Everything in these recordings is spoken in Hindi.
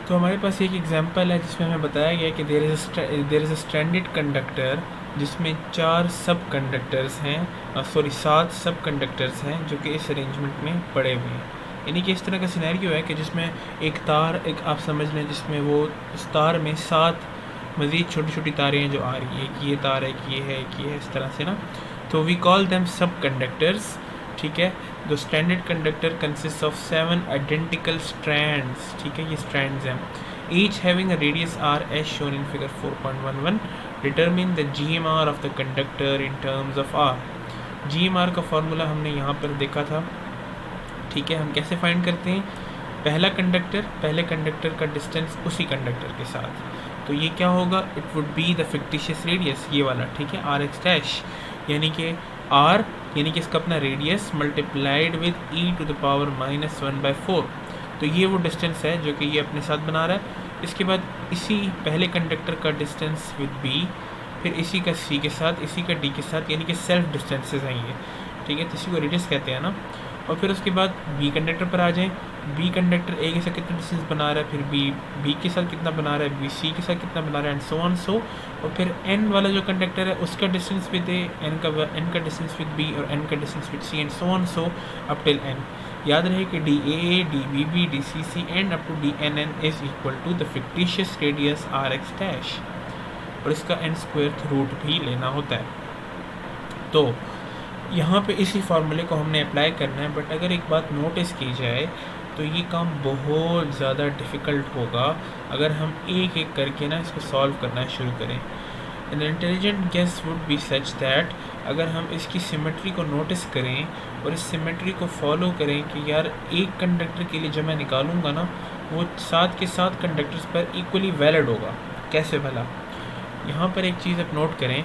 तो हमारे पास एक एग्जांपल है जिसमें हमें बताया गया कि there is a stranded conductor जिसमें 4 सब कंडक्टर्स हैं, सॉरी 7 सब कंडक्टर्स हैं जो कि इस अरेंजमेंट में पड़े हुए हैं। यानी कि इस तरह का सिनेरियो है कि जिसमें एक तार, एक आप समझ लें जिसमें वो उस तार में 7 मज़ीद छोटी छोटी तारें हैं जो आ रही है, कि ये तार है, कि ये है, कि ये है, इस तरह से ना। तो we call them sub conductors, ठीक है। The standard conductor consist of 7 identical strands, ठीक है, ये स्ट्रैंड्स हैं, each having a radius R as shown in figure 4.11। Determine the GMR of the conductor in terms of R. GMR का फॉर्मूला हमने यहाँ पर देखा था, ठीक है। हम कैसे फाइंड करते हैं? पहले कंडक्टर का डिस्टेंस उसी कंडक्टर के साथ, तो ये क्या होगा? It would be the fictitious radius, ये वाला, ठीक है, आर एक्स डैश, यानी कि आर यानी कि इसका अपना रेडियस मल्टीप्लाइड विद e⁻⁻⁴। तो ये वो डिस्टेंस है जो कि ये अपने साथ बना रहा है। इसके बाद इसी पहले कंडक्टर का डिस्टेंस विद बी, फिर इसी का सी के साथ, इसी का डी के साथ, यानी कि सेल्फ डिस्टेंसेस हैं ये, ठीक है। तो इसी को रेडियस कहते हैं ना। और फिर उसके बाद बी कंडक्टर पर आ जाएं। बी कंडक्टर ए के साथ कितना डिस्टेंस बना रहा है, फिर बी के साथ कितना बना रहा है, बी सी के साथ कितना बना रहा है, एंड सो ऑन सो। और फिर एन वाला जो कंडक्टर है उसका डिस्टेंस विद ए, एन का डिस्टेंस विद बी, और एन का distance with C, and so on so up till N. याद रहे कि D A, D B B, D C C and up to D N N is equal to the fictitious radius R X dash, और इसका एन स्क्वायर रूट भी लेना होता है। तो यहाँ पे इसी फार्मूले को हमने अप्लाई करना है। बट अगर एक बात नोटिस की जाए तो ये काम बहुत ज़्यादा डिफ़िकल्ट होगा अगर हम एक एक करके ना इसको सॉल्व करना शुरू करें। An intelligent guess would be such that अगर हम इसकी सिमेट्री को नोटिस करें और इस सिमेट्री को फॉलो करें कि यार एक कंडक्टर के लिए जो मैं निकालूंगा ना वो 7 के 7 कंडक्टर्स पर इक्वली वैलिड होगा। कैसे भला? यहाँ पर एक चीज़ आप नोट करें,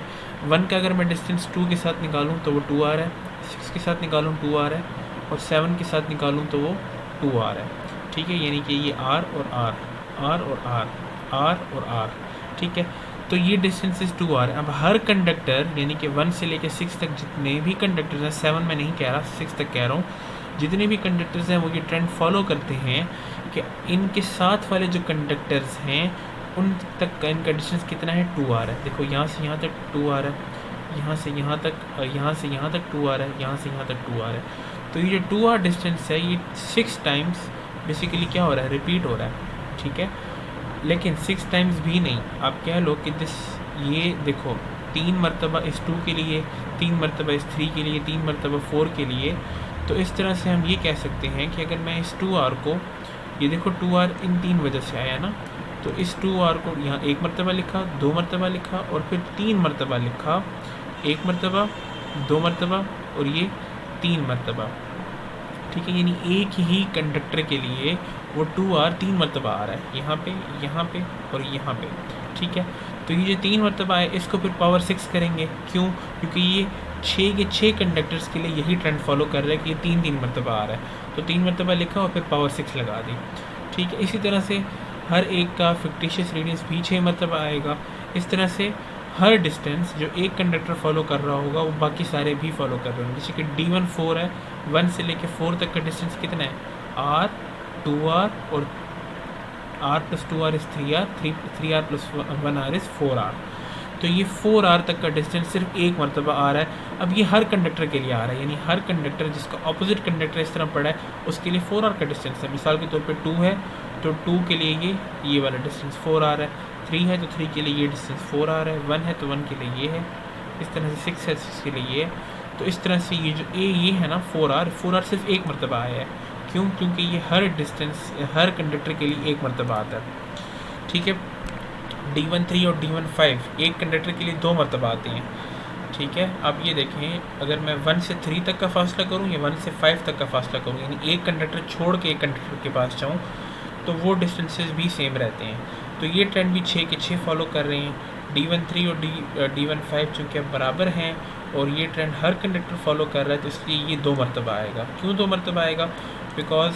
1 का अगर मैं डिस्टेंस 2 के साथ निकालूँ तो वो 2 आ रहा है, 6 के साथ निकालूँ 2 आ रहा है, और 7 के साथ निकालूँ तो वो 2 आ रहा है, ठीक है। यानी कि ये R और R, R और R, R और R, ठीक है। तो ये डिस्टेंसेस 2 आ रहे हैं। अब हर कंडक्टर यानी कि 1 से लेकर 6 तक जितने भी कंडक्टर्स हैं, 7 में नहीं कह रहा, 6 तक कह रहा हूँ, जितने भी कंडक्टर्स हैं वो ये ट्रेंड फॉलो करते हैं कि इनके साथ वाले जो कंडक्टर्स हैं उन तक का इनका डिस्टेंस कितना है? 2 आ रहा है। देखो यहाँ से यहाँ तक 2 आ रहा है, यहाँ से यहाँ तक, यहाँ से यहाँ तक 2 आ रहा है, यहाँ से यहाँ तक 2 आ रहा है। तो ये जो 2 आर डिस्टेंस है ये 6 टाइम्स बेसिकली क्या हो रहा है? रिपीट हो रहा है, ठीक है। लेकिन 6 टाइम्स भी नहीं, आप कह लो कि ये देखो 3 मरतबा इस 2 के लिए, 3 मरतबा इस 3 के लिए, 3 मरतबा 4 के लिए। तो इस तरह से हम ये कह सकते हैं कि अगर मैं इस 2R को, ये देखो 2R इन 3 वजह से आया ना, तो इस 2R को यहाँ 1 मरतबा लिखा, 2 मरतबा लिखा और फिर 3 मरतबा लिखा, 1 मरतबा, 2 मरतबा और ये 3 मरतबा, ठीक है। यानी एक ही कंडक्टर के लिए वो 2R 3 मरतबा आ रहा है, यहाँ पे और यहाँ पे, ठीक है। तो ये जो 3 मरतबा है इसको फिर पावर 6 करेंगे। क्यों? क्योंकि ये 6 के 6 कंडक्टर्स के लिए यही ट्रेंड फॉलो कर रहा है कि ये 3 मरतबा आ रहा है, तो 3 मरतबा लिखा और फिर पावर 6 लगा दी, ठीक है। इसी तरह से हर एक का फिक्टिशियस रेडियस भी 6 मरतबा आएगा। इस तरह से हर डिस्टेंस जो एक कंडक्टर फॉलो कर रहा होगा वो बाकी सारे भी फॉलो कर रहे होंगे। जैसे कि D1 4 है, 1 से लेके 4 तक का डिस्टेंस कितना है? R, 2R और R + 2R is 3R, 3R + 1R is 4R। तो ये 4R तक का डिस्टेंस सिर्फ 1 मरतबा आ रहा है। अब ये हर कंडक्टर के लिए आ रहा है, यानी हर कंडक्टर जिसका ऑपोजिट कंडक्टर इस तरह पड़ा है उसके लिए 4R का डिस्टेंस है। मिसाल के तौर पे 2 है तो 2 के लिए ये वाला डिस्टेंस 4 आ रहा है, 3 है तो 3 के लिए ये डिस्टेंस 4 आ रहा है, 1 है तो 1 के लिए ये है, इस तरह से 6 है 6 के लिए ये है। तो इस तरह से ये जो ये है ना 4R सिर्फ 1 मरतबा आया है। क्यों? क्योंकि ये हर डिस्टेंस हर कंडक्टर के लिए 1 मरतबा आता है, ठीक है। D1 3 और D1 5 एक कंडक्टर के लिए 2 मरतबा आते हैं, ठीक है। अब ये देखें, अगर मैं 1 से 3 तक का फासला करूँ या 1 से 5 तक का फासला करूँ, यानी एक कंडक्टर छोड़ के एक कंडक्टर के पास जाऊँ, तो वो डिस्टेंसेस भी सेम रहते हैं। तो ये ट्रेंड भी 6 के 6 फॉलो कर रहे हैं। D1 3 और D1 5 चूँकि अब बराबर हैं और ये ट्रेंड हर कंडक्टर फॉलो कर रहा है, तो इसलिए ये 2 मरतबा आएगा। क्यों 2 मरतबा आएगा? बिकॉज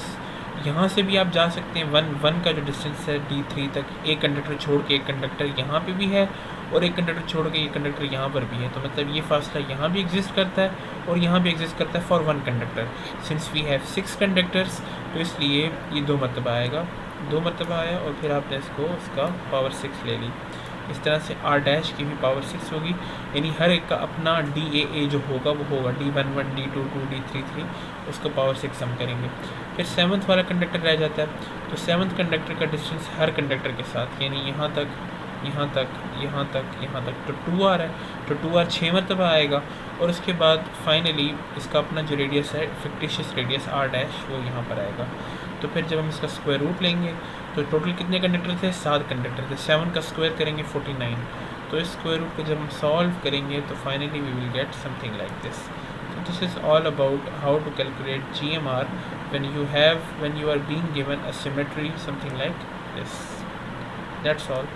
यहाँ से भी आप जा सकते हैं, 1 का जो डिस्टेंस है D3 तक, एक कंडक्टर छोड़ के एक कंडक्टर यहाँ पे भी है और एक कंडक्टर छोड़ के एक कंडक्टर यहाँ पर भी है। तो मतलब ये फासला यहाँ भी एग्जिस्ट करता है और यहाँ भी एग्जिस्ट करता है for 1 conductor. Since we have 6 conductors तो इसलिए ये 2 मरतबा आएगा। 2 मरतबा आया और फिर आपने इसको उसका पावर 6 ले ली। इस तरह से आर डैश की भी पावर 6 होगी, यानी हर एक का अपना DAA जो होगा वो होगा D11 D22 D33, उसको पावर 6 हम करेंगे। फिर 7th वाला कंडक्टर रह जाता है, तो 7th कंडक्टर का डिस्टेंस हर कंडक्टर के साथ, यानी यहाँ तक यहाँ तक यहाँ तक यहाँ तक, तो 2R है, तो 2R 6 मरतबा आएगा। और उसके बाद फाइनली इसका अपना जो रेडियस है, फिक्टिशियस रेडियस R डैश, वो यहाँ पर आएगा। तो फिर जब हम इसका स्क्वायर रूट लेंगे तो टोटल कितने कंडक्टर थे, 7 कंडक्टर थे। 7 का स्क्वायर करेंगे 49, तो इस स्क्वायर रूट को जब हम सॉल्व करेंगे तो finally we will get something like this. So this is all about how to calculate GMR when you are being given a symmetry something like this. That's all.